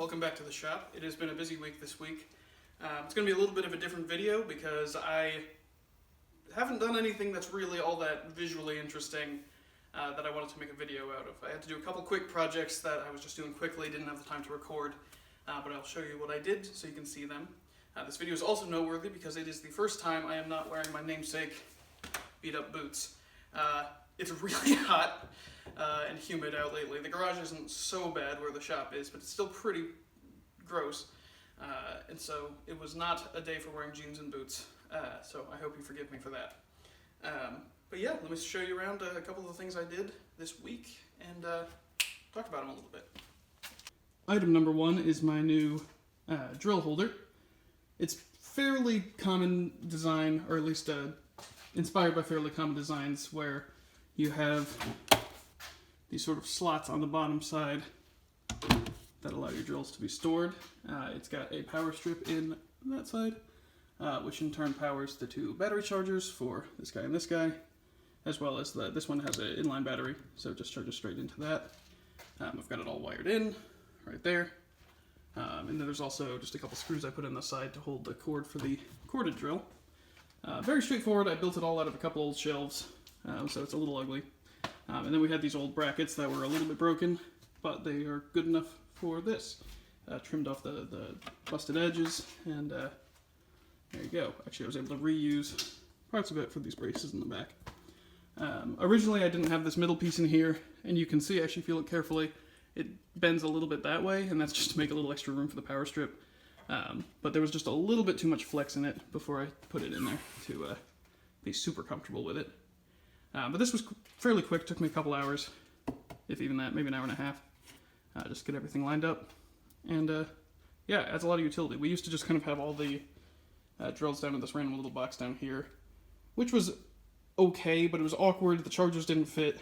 welcome back to the shop. It has been a busy week this week. It's going to be a little bit of a different video because I haven't done anything that's really all that visually interesting that I wanted to make a video out of. I had to do a couple quick projects that I was just doing quickly, didn't have the time to record, but I'll show you what I did so you can see them. This video is also noteworthy because it is the first time I am not wearing my namesake beat up boots. It's really hot and humid out lately. The garage isn't so bad where the shop is, but it's still pretty gross. And so it was not a day for wearing jeans and boots. So I hope you forgive me for that. But yeah, let me show you around a couple of the things I did this week and talk about them a little bit. Item number one is my new drill holder. It's fairly common design, or at least inspired by fairly common designs, where you have these sort of slots on the bottom side that allow your drills to be stored. It's got a power strip in that side, which in turn powers the two battery chargers for this guy and this guy, as well as this one has an inline battery, so it just charges straight into that. I've got it all wired in right there. And then there's also just a couple screws I put in the side to hold the cord for the corded drill. Very straightforward. I built it all out of a couple old shelves, so it's a little ugly. And then we had these old brackets that were a little bit broken, but they are good enough for this. Trimmed off the busted edges, and there you go. Actually, I was able to reuse parts of it for these braces in the back. Originally, I didn't have this middle piece in here, and you can see, actually, if you look carefully, it bends a little bit that way, and that's just to make a little extra room for the power strip. But there was just a little bit too much flex in it before I put it in there to be super comfortable with it. But this was fairly quick, took me a couple hours, if even that, maybe an hour and a half, just to get everything lined up. And yeah, it adds a lot of utility. We used to just kind of have all the drills down in this random little box down here, which was okay, but it was awkward, the chargers didn't fit,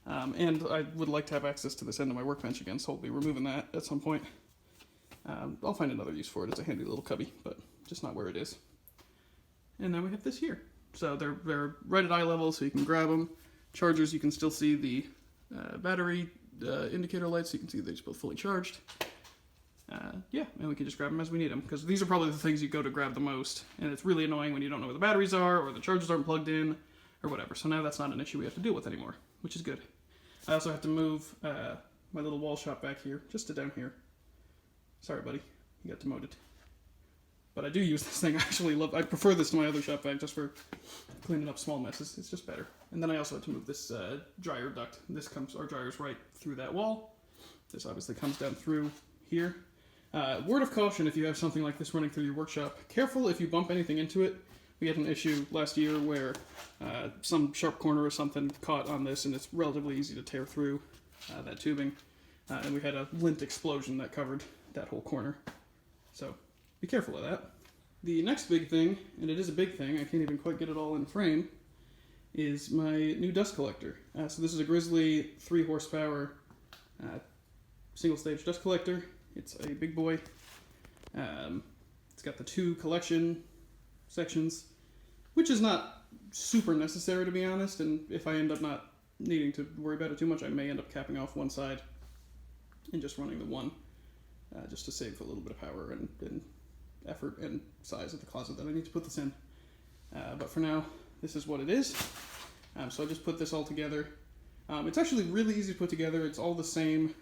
and I would like to have access to this end of my workbench again, so I'll be removing that at some point. I'll find another use for it. It's a handy little cubby, but just not where it is. And then we have this here. So they're right at eye level, so you can grab them. Chargers, you can still see the battery indicator lights, so you can see they're both fully charged. Yeah, and we can just grab them as we need them, because these are probably the things you go to grab the most, and it's really annoying when you don't know where the batteries are, or the chargers aren't plugged in, or whatever. So now that's not an issue we have to deal with anymore, which is good. I also have to move my little wall shop back here, just to down here. Sorry, buddy, you got demoted. But I do use this thing. I prefer this to my other shop vac just for cleaning up small messes. It's just better. And then I also had to move this dryer duct. Our dryer's right through that wall. This obviously comes down through here. Word of caution if you have something like this running through your workshop. Careful if you bump anything into it. We had an issue last year where some sharp corner or something caught on this, and it's relatively easy to tear through that tubing. And we had a lint explosion that covered that whole corner. So be careful of that. The next big thing, and it is a big thing, I can't even quite get it all in frame, is my new dust collector. So this is a Grizzly 3 horsepower single stage dust collector. It's a big boy. It's got the 2 collection sections, which is not super necessary to be honest, and if I end up not needing to worry about it too much, I may end up capping off one side and just running the one, just to save a little bit of power and effort and size of the closet that I need to put this in. But for now, this is what it is. So I just put this all together. It's actually really easy to put together. It's all the same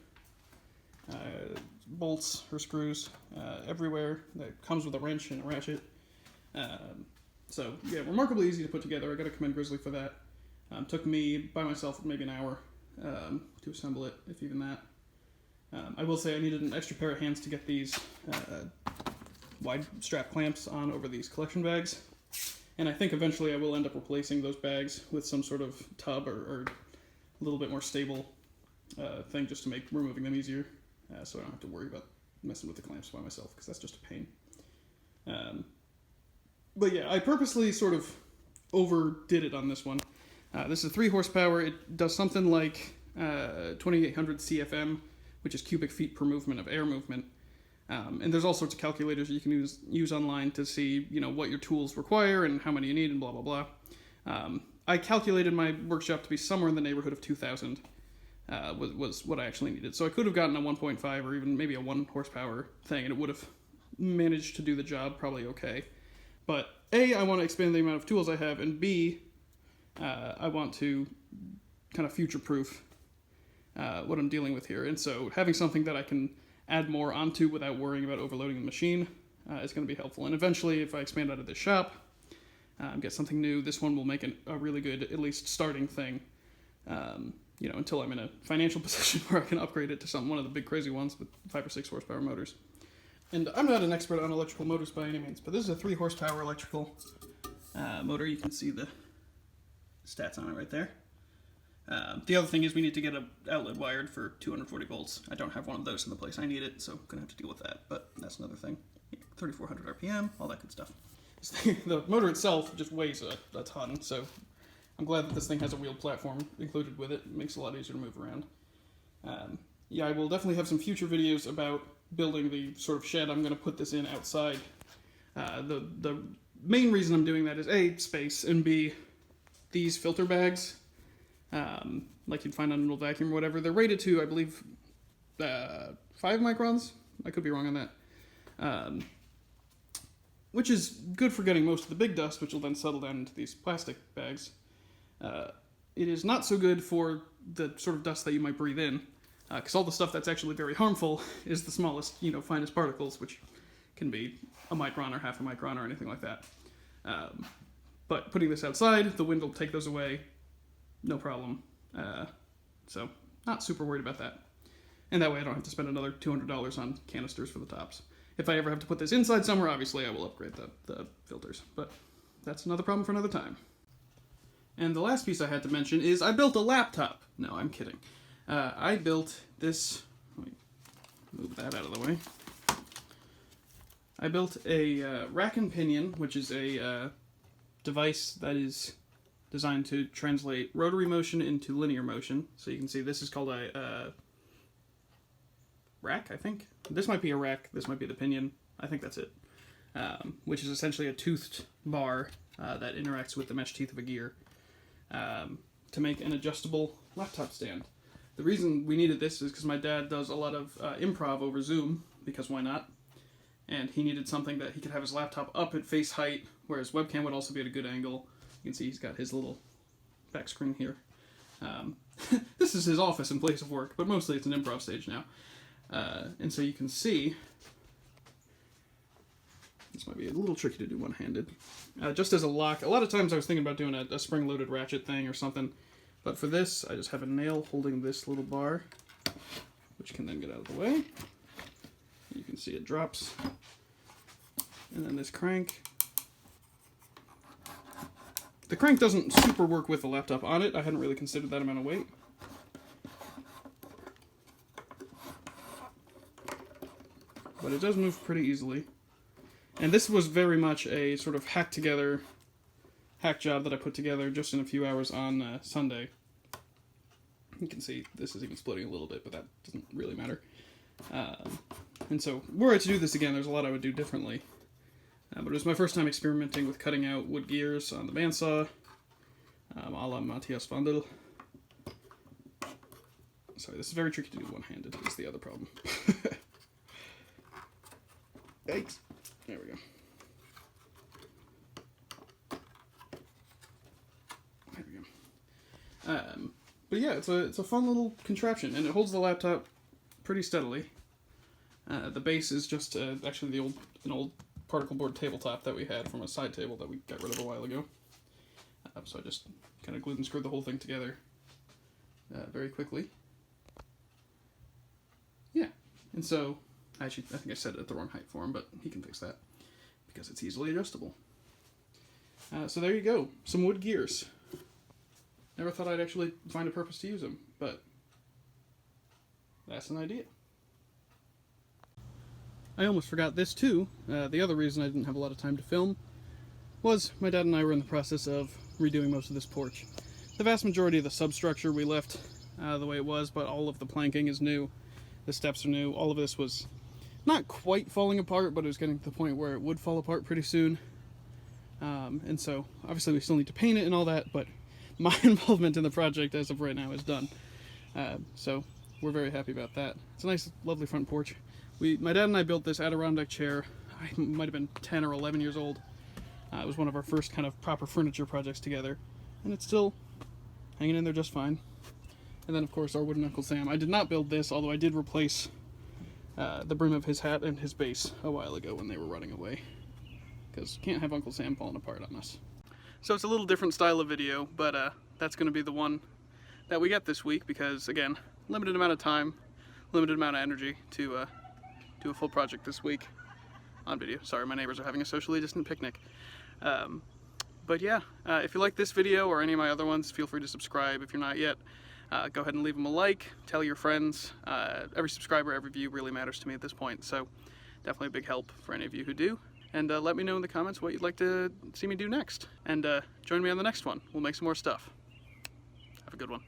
bolts or screws everywhere. That comes with a wrench and a ratchet. So yeah, remarkably easy to put together. I gotta commend Grizzly for that. Took me by myself maybe an hour to assemble it, if even that. I will say I needed an extra pair of hands to get these wide strap clamps on over these collection bags, and I think eventually I will end up replacing those bags with some sort of tub or a little bit more stable thing just to make removing them easier, so I don't have to worry about messing with the clamps by myself, because that's just a pain. But yeah, I purposely sort of overdid it on this one. This is 3 horsepower. It does something like 2800 CFM, which is cubic feet per movement of air movement. And there's all sorts of calculators you can use online to see, what your tools require and how many you need and blah, blah, blah. I calculated my workshop to be somewhere in the neighborhood of 2,000. was what I actually needed. So I could have gotten a 1.5 or even maybe a 1 horsepower thing, and it would have managed to do the job probably okay. But A, I want to expand the amount of tools I have, and B, I want to kind of future-proof what I'm dealing with here. And so having something that I can add more onto without worrying about overloading the machine is going to be helpful. And eventually, if I expand out of this shop, get something new, this one will make a really good, at least starting thing, until I'm in a financial position where I can upgrade it to one of the big crazy ones with 5 or 6 horsepower motors. And I'm not an expert on electrical motors by any means, but this is a 3 horsepower electrical motor. You can see the stats on it right there. The other thing is we need to get an outlet wired for 240 volts. I don't have one of those in the place I need it, so I'm going to have to deal with that, but that's another thing. 3,400 RPM, all that good stuff. The motor itself just weighs a ton, so I'm glad that this thing has a wheeled platform included with it. It makes it a lot easier to move around. Yeah, I will definitely have some future videos about building the sort of shed I'm going to put this in outside. The main reason I'm doing that is A, space, and B, these filter bags, like you'd find on an old vacuum or whatever, they're rated to, I believe, 5 microns. I could be wrong on that. Which is good for getting most of the big dust, which will then settle down into these plastic bags. It is not so good for the sort of dust that you might breathe in, because all the stuff that's actually very harmful is the smallest, finest particles, which can be a micron or half a micron or anything like that. But putting this outside, the wind will take those away, no problem. So not super worried about that. And that way I don't have to spend another $200 on canisters for the tops. If I ever have to put this inside somewhere, obviously I will upgrade the filters, but that's another problem for another time. And the last piece I had to mention is I built a laptop. No, I'm kidding. I built this, let me move that out of the way. I built a rack and pinion, which is a device that is designed to translate rotary motion into linear motion. So you can see this is called a rack, I think. This might be a rack, this might be the pinion. I think that's it. Which is essentially a toothed bar that interacts with the mesh teeth of a gear to make an adjustable laptop stand. The reason we needed this is because my dad does a lot of improv over Zoom, because why not? And he needed something that he could have his laptop up at face height, where his webcam would also be at a good angle. You can see he's got his little back screen here. This is his office and place of work, but mostly it's an improv stage now. And so you can see, this might be a little tricky to do one-handed. Just as a lock, a lot of times I was thinking about doing a spring-loaded ratchet thing or something, but for this, I just have a nail holding this little bar, which can then get out of the way. You can see it drops. And then this crank. The crank doesn't super work with the laptop on it. I hadn't really considered that amount of weight. But it does move pretty easily. And this was very much a sort of hack job that I put together just in a few hours on Sunday. You can see this is even splitting a little bit, but that doesn't really matter. And so, were I to do this again, there's a lot I would do differently. But it was my first time experimenting with cutting out wood gears on the bandsaw, a la Matthias Vandel. Sorry, this is very tricky to do one-handed, is the other problem. Yikes. There we go. There we go. But yeah, it's a fun little contraption, and it holds the laptop pretty steadily. The base is just actually an old particle board tabletop that we had from a side table that we got rid of a while ago. So I just kind of glued and screwed the whole thing together very quickly. Yeah, and so I think I set it at the wrong height for him, but he can fix that because it's easily adjustable. So there you go, some wood gears. Never thought I'd actually find a purpose to use them, but that's an idea. I almost forgot this too. The other reason I didn't have a lot of time to film was my dad and I were in the process of redoing most of this porch. The vast majority of the substructure we left the way it was, but all of the planking is new. The steps are new. All of this was not quite falling apart, but it was getting to the point where it would fall apart pretty soon. And so, obviously we still need to paint it and all that, but my involvement in the project as of right now is done. So we're very happy about that. It's a nice, lovely front porch. My dad and I built this Adirondack chair. I might have been 10 or 11 years old. It was one of our first kind of proper furniture projects together, and it's still hanging in there just fine. And then, of course, our wooden Uncle Sam. I did not build this, although I did replace the brim of his hat and his base a while ago when they were running away, because you can't have Uncle Sam falling apart on us. So it's a little different style of video, but that's going to be the one that we get this week because, again, limited amount of time, limited amount of energy to do a full project this week on video. Sorry, my neighbors are having a socially distant picnic. But yeah, if you like this video or any of my other ones, feel free to subscribe. If you're not yet, go ahead and leave them a like, tell your friends. Every subscriber, every view really matters to me at this point, so definitely a big help for any of you who do. And let me know in the comments what you'd like to see me do next. And join me on the next one. We'll make some more stuff. Have a good one.